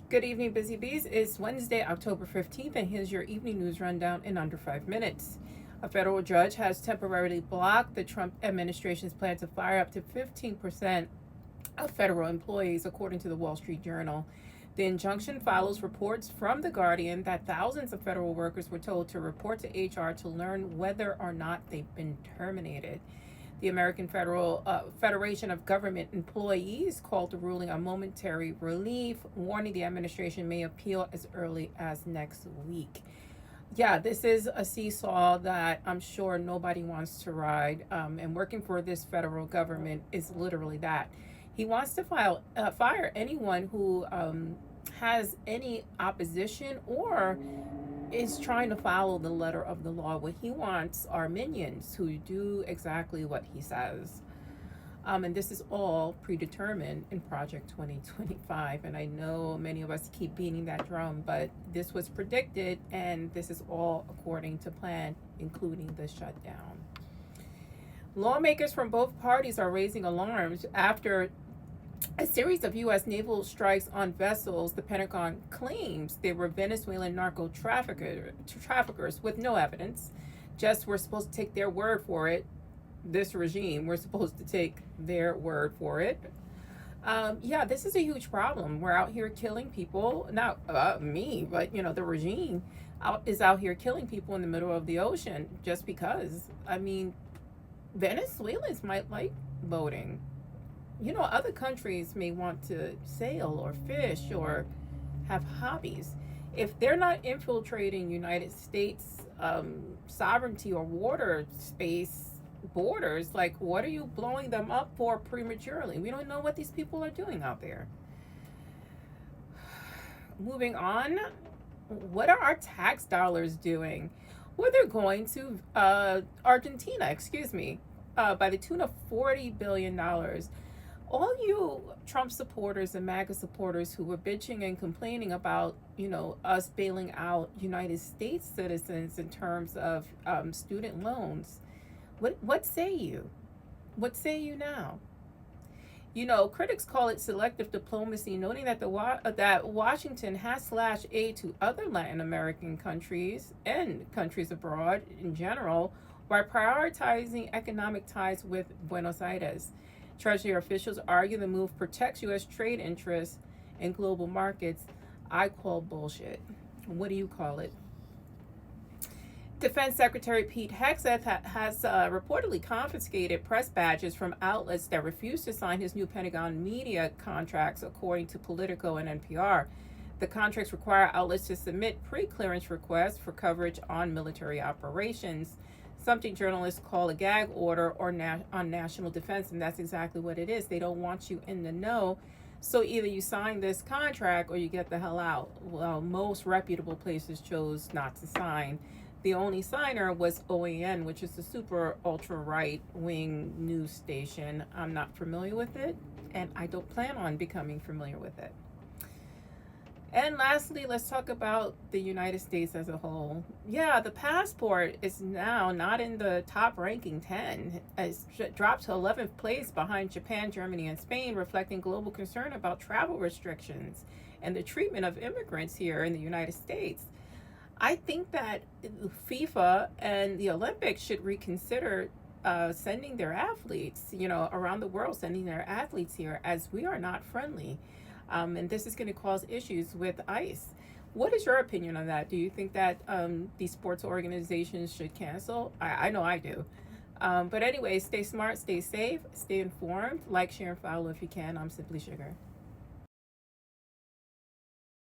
Good evening, Busy Bees. It's Wednesday, October 15th, and here's your evening news rundown in under 5 minutes. A federal judge has temporarily blocked the Trump administration's plan to fire up to 15% of federal employees, according to the Wall Street Journal. The injunction follows reports from The Guardian that thousands of federal workers were told to report to HR to learn whether or not they've been terminated. The American Federation of Government Employees called the ruling a momentary relief, warning the administration may appeal as early as next week. Yeah, this is a seesaw that I'm sure nobody wants to ride. And working for this federal government is literally that. He wants to fire anyone who has any opposition or is trying to follow the letter of the law. What he wants are minions who do exactly what he says. And this is all predetermined in Project 2025. And I know many of us keep beating that drum, but this was predicted, and this is all according to plan, including the shutdown. Lawmakers from both parties are raising alarms after a series of U.S. naval strikes on vessels. The Pentagon claims they were Venezuelan narco traffickers with no evidence. Just we're supposed to take their word for it. This regime, we're supposed to take their word for it. Yeah, this is a huge problem. We're out here killing people. Not me, but the regime is out here killing people in the middle of the ocean just because. I mean, Venezuelans might like boating. Other countries may want to sail or fish or have hobbies. If they're not infiltrating United States sovereignty or water space borders, like, what are you blowing them up for prematurely? We don't know what these people are doing out there. Moving on, what are our tax dollars doing? Well, they're going to Argentina, by the tune of $40 billion. All you Trump supporters and MAGA supporters who were bitching and complaining about, us bailing out United States citizens in terms of student loans, what say you? What say you now? Critics call it selective diplomacy, noting that that Washington has slashed aid to other Latin American countries and countries abroad in general, while prioritizing economic ties with Buenos Aires. Treasury officials argue the move protects U.S. trade interests in global markets. I call bullshit. What do you call it? Defense Secretary Pete Hegseth has reportedly confiscated press badges from outlets that refused to sign his new Pentagon media contracts, according to Politico and NPR. The contracts require outlets to submit pre-clearance requests for coverage on military operations, something journalists call a gag order or on national defense, and that's exactly what it is. They don't want you in the know, so either you sign this contract or you get the hell out. Well, most reputable places chose not to sign. The only signer was OAN, which is the super ultra right wing news station. I'm not familiar with it, and I don't plan on becoming familiar with it. And lastly, let's talk about the United States as a whole. Yeah, the passport is now not in the top ranking 10. It's dropped to 11th place behind Japan, Germany, and Spain, reflecting global concern about travel restrictions and the treatment of immigrants here in the United States. I think that FIFA and the Olympics should reconsider sending their athletes, around the world, sending their athletes here, as we are not friendly. And this is going to cause issues with ICE. What is your opinion on that? Do you think that these sports organizations should cancel? I know I do. But anyway, stay smart, stay safe, stay informed. Like, share, and follow if you can. I'm Simply Sugar.